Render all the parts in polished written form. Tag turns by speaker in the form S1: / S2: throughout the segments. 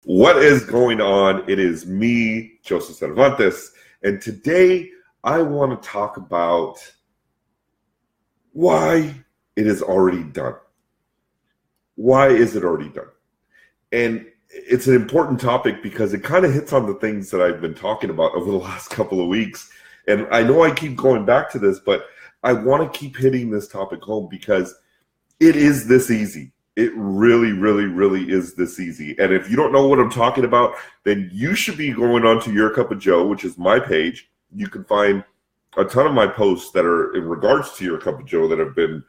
S1: What is going on? It is me, Joseph Cervantes, and today I want to talk about why it is already done. Why is it already done? And it's an important topic because it kind of hits on the things that I've been talking about over the last couple of weeks. And I know I keep going back to this, but I want to keep hitting this topic home because it is this easy. It really, really, really is this easy. And if you don't know what I'm talking about, then you should be going on to Your Cup of Joe, which is my page. You can find a ton of my posts that are in regards to Your Cup of Joe that have been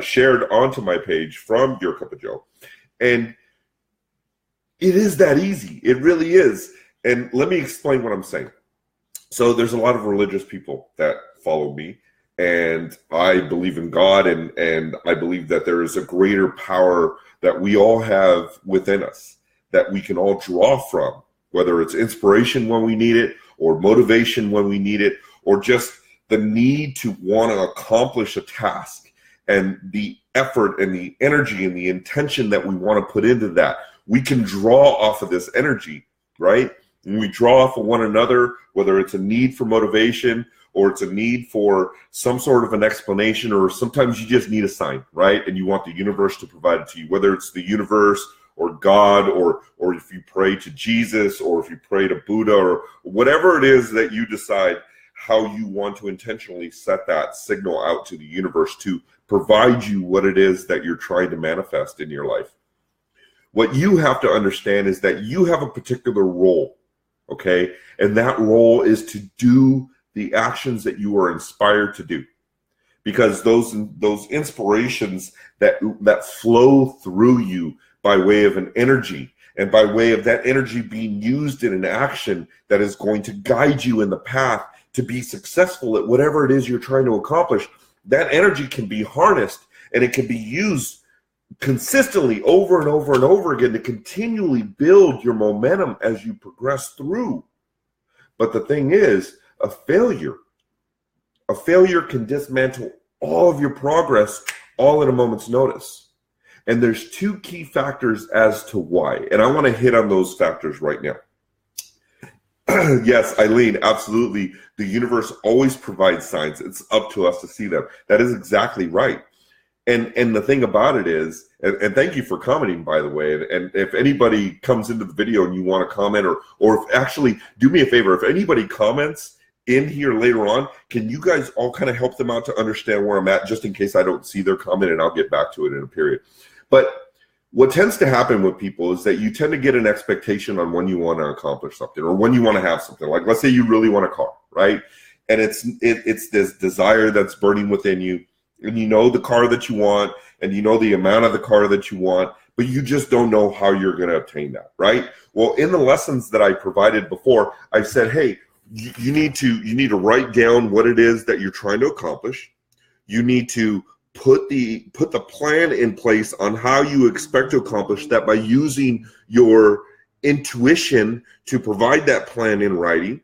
S1: shared onto my page from Your Cup of Joe. And it is that easy. It really is. And let me explain what I'm saying. So there's a lot of religious people that follow me. And I believe in God, and I believe that there is a greater power that we all have within us that we can all draw from, whether it's inspiration when we need it, or motivation when we need it, or just the need to want to accomplish a task and the effort and the energy and the intention that we want to put into that. We can draw off of this energy, right? And we draw off of one another, whether it's a need for motivation or it's a need for some sort of an explanation, or sometimes you just need a sign, right? And you want the universe to provide it to you, whether it's the universe or God, or if you pray to Jesus, or if you pray to Buddha, or whatever it is that you decide how you want to intentionally set that signal out to the universe to provide you what it is that you're trying to manifest in your life. What you have to understand is that you have a particular role, okay? And that role is to do the actions that you are inspired to do, because those inspirations that flow through you by way of an energy, and by way of that energy being used in an action that is going to guide you in the path to be successful at whatever it is you're trying to accomplish, that energy can be harnessed and it can be used consistently over and over and over again to continually build your momentum as you progress through. But the thing is, a failure can dismantle all of your progress all at a moment's notice. And there's two key factors as to why. And I want to hit on those factors right now. Yes, Eileen, absolutely. The universe always provides signs. It's up to us to see them. That is exactly right. And the thing about it is, and thank you for commenting, by the way, and if anybody comes into the video and you want to comment, or if actually, do me a favor, if anybody comments in here later on, can you guys all kind of help them out to understand where I'm at, just in case I don't see their comment, and I'll get back to it in a period. But what tends to happen with people is that you tend to get an expectation on when you want to accomplish something, or when you want to have something. Like, let's say you really want a car, right? And it's this desire that's burning within you, and you know the car that you want, and you know the amount of the car that you want, but you just don't know how you're going to obtain that, right? Well, in the lessons that I provided before, I said, hey, you need to write down what it is that you're trying to accomplish. You need to put the plan in place on how you expect to accomplish that by using your intuition to provide that plan in writing.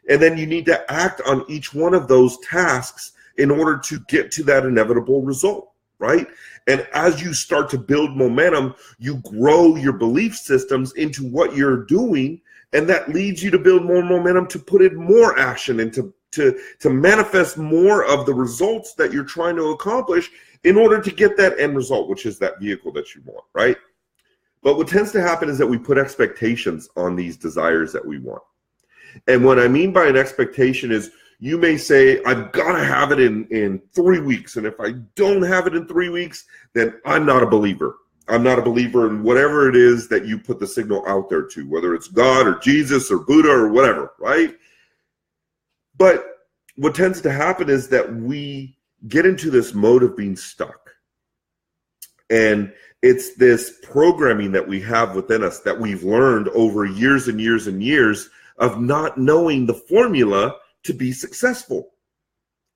S1: And then you need to act on each one of those tasks in order to get to that inevitable result, right? And as you start to build momentum, you grow your belief systems into what you're doing, and that leads you to build more momentum to put in more action and to manifest more of the results that you're trying to accomplish in order to get that end result, which is that vehicle that you want, right? But what tends to happen is that we put expectations on these desires that we want. And what I mean by an expectation is, you may say, I've got to have it in 3 weeks. And if I don't have it in 3 weeks, then I'm not a believer. I'm not a believer in whatever it is that you put the signal out there to, whether it's God or Jesus or Buddha or whatever, right? But what tends to happen is that we get into this mode of being stuck. And it's this programming that we have within us that we've learned over years and years and years of not knowing the formula to be successful.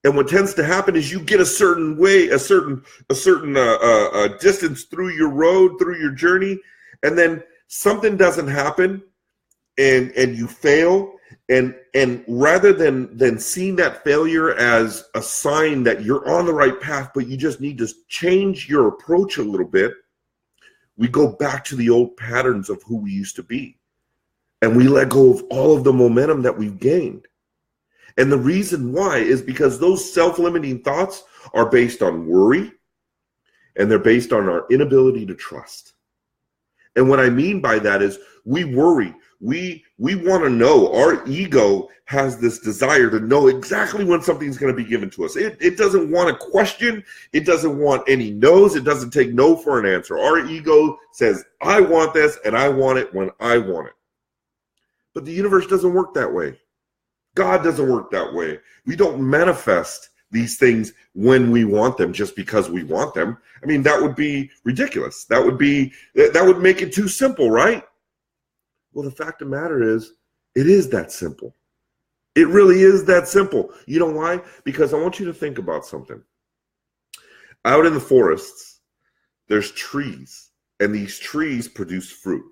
S1: And what tends to happen is you get a certain way, a certain distance through your road, through your journey, and then something doesn't happen, and you fail. And rather than seeing that failure as a sign that you're on the right path, but you just need to change your approach a little bit, We go back to the old patterns of who we used to be. And we let go of all of the momentum that we've gained. And the reason why is because those self-limiting thoughts are based on worry, and they're based on our inability to trust. And what I mean by that is we worry. We want to know. Our ego has this desire to know exactly when something's going to be given to us. It doesn't want a question. It doesn't want any no's. It doesn't take no for an answer. Our ego says, I want this, and I want it when I want it. But the universe doesn't work that way. God doesn't work that way. We don't manifest these things when we want them just because we want them. I mean, that would be ridiculous. That would make it too simple, right? Well, the fact of the matter is, it is that simple. It really is that simple. You know why? Because I want you to think about something. Out in the forests, there's trees, and these trees produce fruit.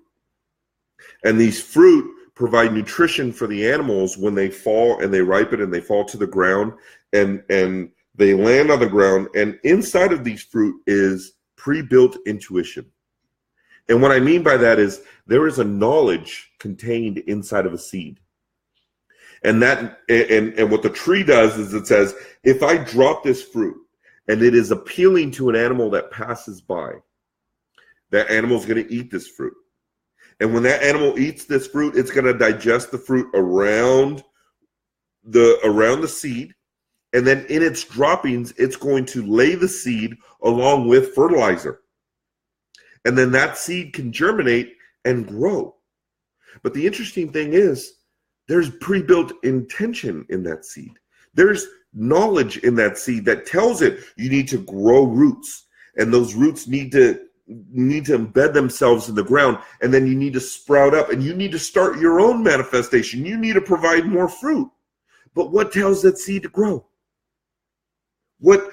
S1: And these fruit provide nutrition for the animals when they fall and they ripen and they fall to the ground and they land on the ground. And inside of these fruit is pre-built intuition. And what I mean by that is there is a knowledge contained inside of a seed. And what the tree does is it says, if I drop this fruit and it is appealing to an animal that passes by, that animal is going to eat this fruit. And when that animal eats this fruit, it's going to digest the fruit around the seed. And then in its droppings, it's going to lay the seed along with fertilizer. And then that seed can germinate and grow. But the interesting thing is, there's pre-built intention in that seed. There's knowledge in that seed that tells it you need to grow roots. And those roots need to embed themselves in the ground, and then you need to sprout up, and you need to start your own manifestation. You need to provide more fruit. But what tells that seed to grow? What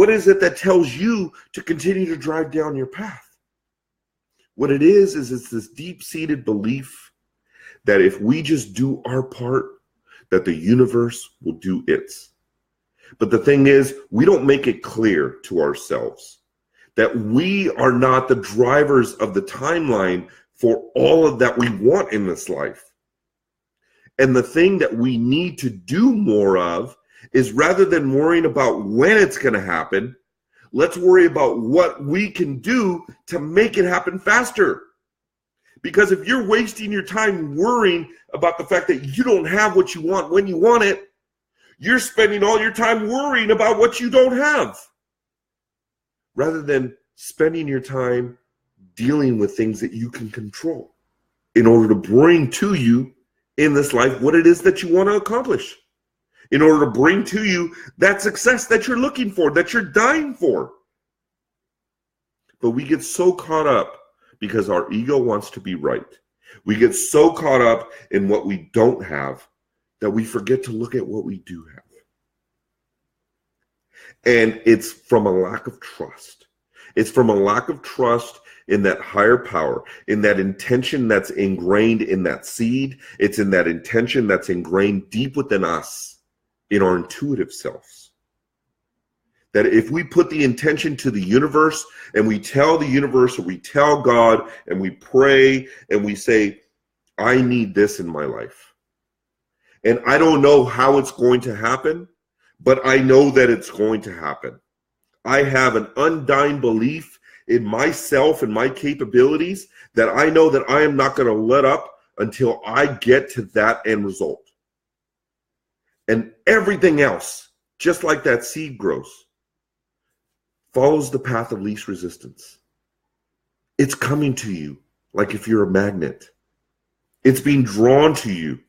S1: is it that tells you to continue to drive down your path? What it is it's this deep-seated belief that if we just do our part, that the universe will do its. But the thing is, we don't make it clear to ourselves that we are not the drivers of the timeline for all of that we want in this life. And the thing that we need to do more of is, rather than worrying about when it's going to happen, let's worry about what we can do to make it happen faster. Because if you're wasting your time worrying about the fact that you don't have what you want when you want it, you're spending all your time worrying about what you don't have, rather than spending your time dealing with things that you can control in order to bring to you in this life what it is that you want to accomplish, in order to bring to you that success that you're looking for, that you're dying for. But we get so caught up because our ego wants to be right. We get so caught up in what we don't have that we forget to look at what we do have. And it's from a lack of trust. It's from a lack of trust in that higher power, in that intention that's ingrained in that seed. It's in that intention that's ingrained deep within us, in our intuitive selves. That if we put the intention to the universe and we tell the universe, or we tell God, and we pray and we say, I need this in my life. And I don't know how it's going to happen, but I know that it's going to happen. I have an undying belief in myself and my capabilities that I know that I am not going to let up until I get to that end result. And everything else, just like that seed grows, follows the path of least resistance. It's coming to you like if you're a magnet. It's being drawn to you,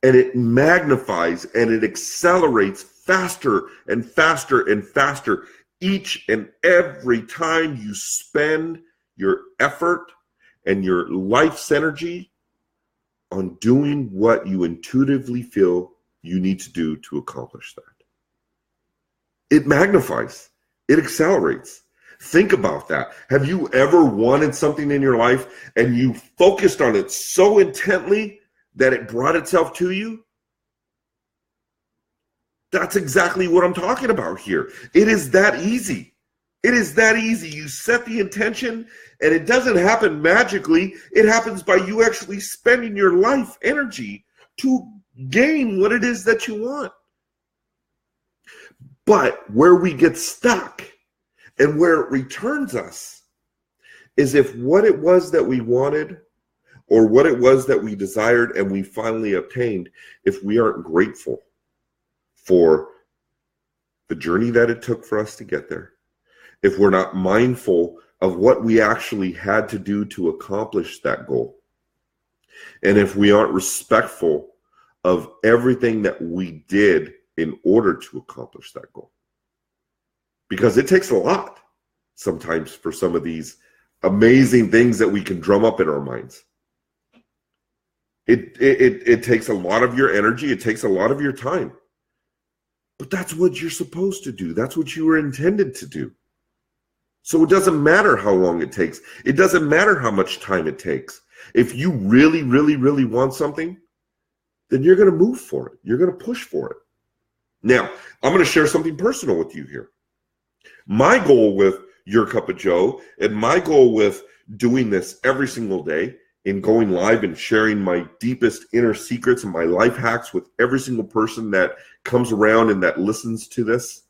S1: and it magnifies and it accelerates faster and faster and faster each and every time you spend your effort and your life's energy on doing what you intuitively feel you need to do to accomplish that. It magnifies. It accelerates. Think about that. Have you ever wanted something in your life and you focused on it so intently that it brought itself to you? That's exactly what I'm talking about here. It is that easy. It is that easy. You set the intention, and it doesn't happen magically. It happens by you actually spending your life energy to gain what it is that you want. But where we get stuck and where it returns us is if what it was that we wanted or what it was that we desired and we finally obtained, if we aren't grateful for the journey that it took for us to get there, if we're not mindful of what we actually had to do to accomplish that goal, and if we aren't respectful of everything that we did in order to accomplish that goal. Because it takes a lot sometimes for some of these amazing things that we can drum up in our minds. It takes a lot of your energy. It takes a lot of your time. But that's what you're supposed to do. That's what you were intended to do. So it doesn't matter how long it takes. It doesn't matter how much time it takes. If you really, really, really want something, then you're going to move for it. You're going to push for it. Now, I'm going to share something personal with you here. My goal with Your Cup of Joe and my goal with doing this every single day in going live and sharing my deepest inner secrets and my life hacks with every single person that comes around and that listens to this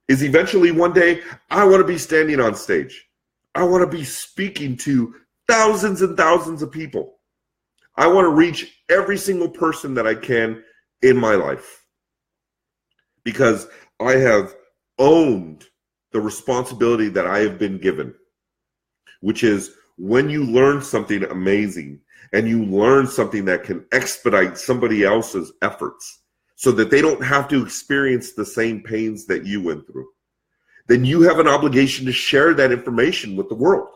S1: is eventually one day I want to be standing on stage. I want to be speaking to thousands and thousands of people. I want to reach every single person that I can in my life because I have owned the responsibility that I have been given, which is when you learn something amazing and you learn something that can expedite somebody else's efforts so that they don't have to experience the same pains that you went through, then you have an obligation to share that information with the world.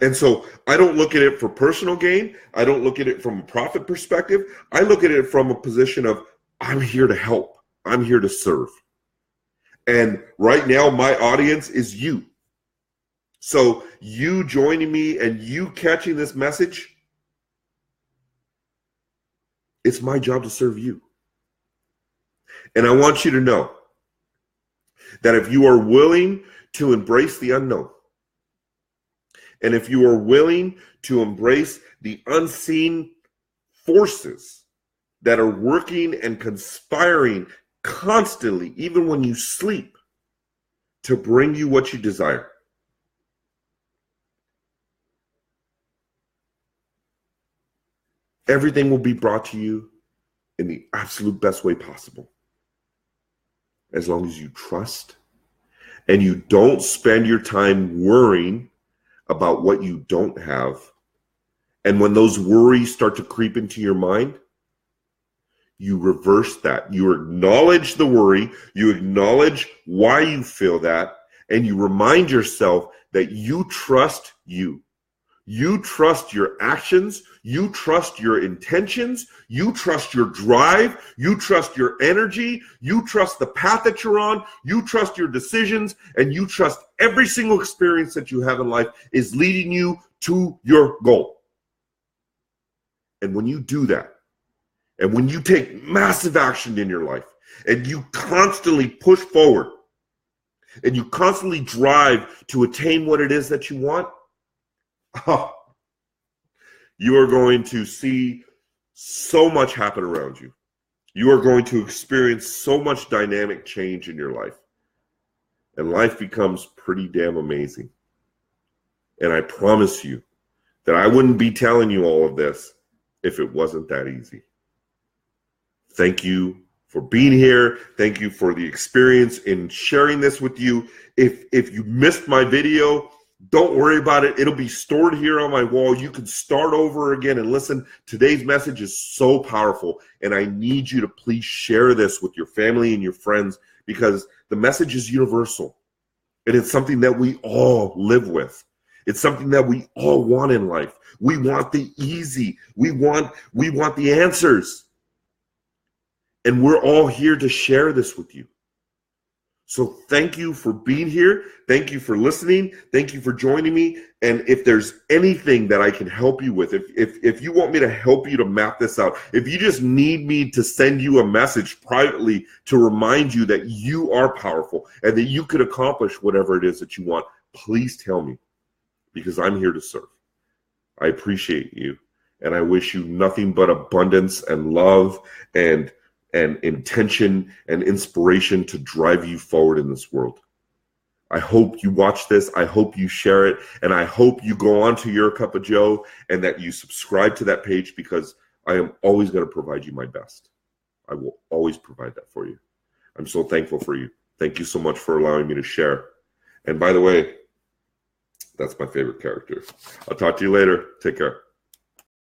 S1: And so I don't look at it for personal gain. I don't look at it from a profit perspective. I look at it from a position of I'm here to help. I'm here to serve. And right now, my audience is you. So you joining me and you catching this message, it's my job to serve you. And I want you to know that if you are willing to embrace the unknown, and if you are willing to embrace the unseen forces that are working and conspiring constantly, even when you sleep, to bring you what you desire, everything will be brought to you in the absolute best way possible. As long as you trust and you don't spend your time worrying about what you don't have. And when those worries start to creep into your mind, you reverse that. You acknowledge the worry, you acknowledge why you feel that, and you remind yourself that you trust you. You trust your actions, you trust your intentions, you trust your drive, you trust your energy, you trust the path that you're on, you trust your decisions, and you trust every single experience that you have in life is leading you to your goal. And when you do that, and when you take massive action in your life, and you constantly push forward, and you constantly drive to attain what it is that you want, you are going to see so much happen around you. You are going to experience so much dynamic change in your life. And life becomes pretty damn amazing. And I promise you that I wouldn't be telling you all of this if it wasn't that easy. Thank you for being here. Thank you for the experience in sharing this with you. If you missed my video, don't worry about it. It'll be stored here on my wall. You can start over again and listen. Today's message is so powerful, and I need you to please share this with your family and your friends because the message is universal, and it's something that we all live with. It's something that we all want in life. We want the easy. We want the answers, and we're all here to share this with you. So thank you for being here. Thank you for listening. Thank you for joining me. And if there's anything that I can help you with, if you want me to help you to map this out, if you just need me to send you a message privately to remind you that you are powerful and that you could accomplish whatever it is that you want, please tell me, because I'm here to serve. I appreciate you, and I wish you nothing but abundance and love and intention and inspiration to drive you forward in this world. I hope you watch this. I hope you share it. And I hope you go on to Your Cup of Joe and that you subscribe to that page, because I am always going to provide you my best. I will always provide that for you. I'm so thankful for you. Thank you so much for allowing me to share. And by the way, that's my favorite character. I'll talk to you later. Take care.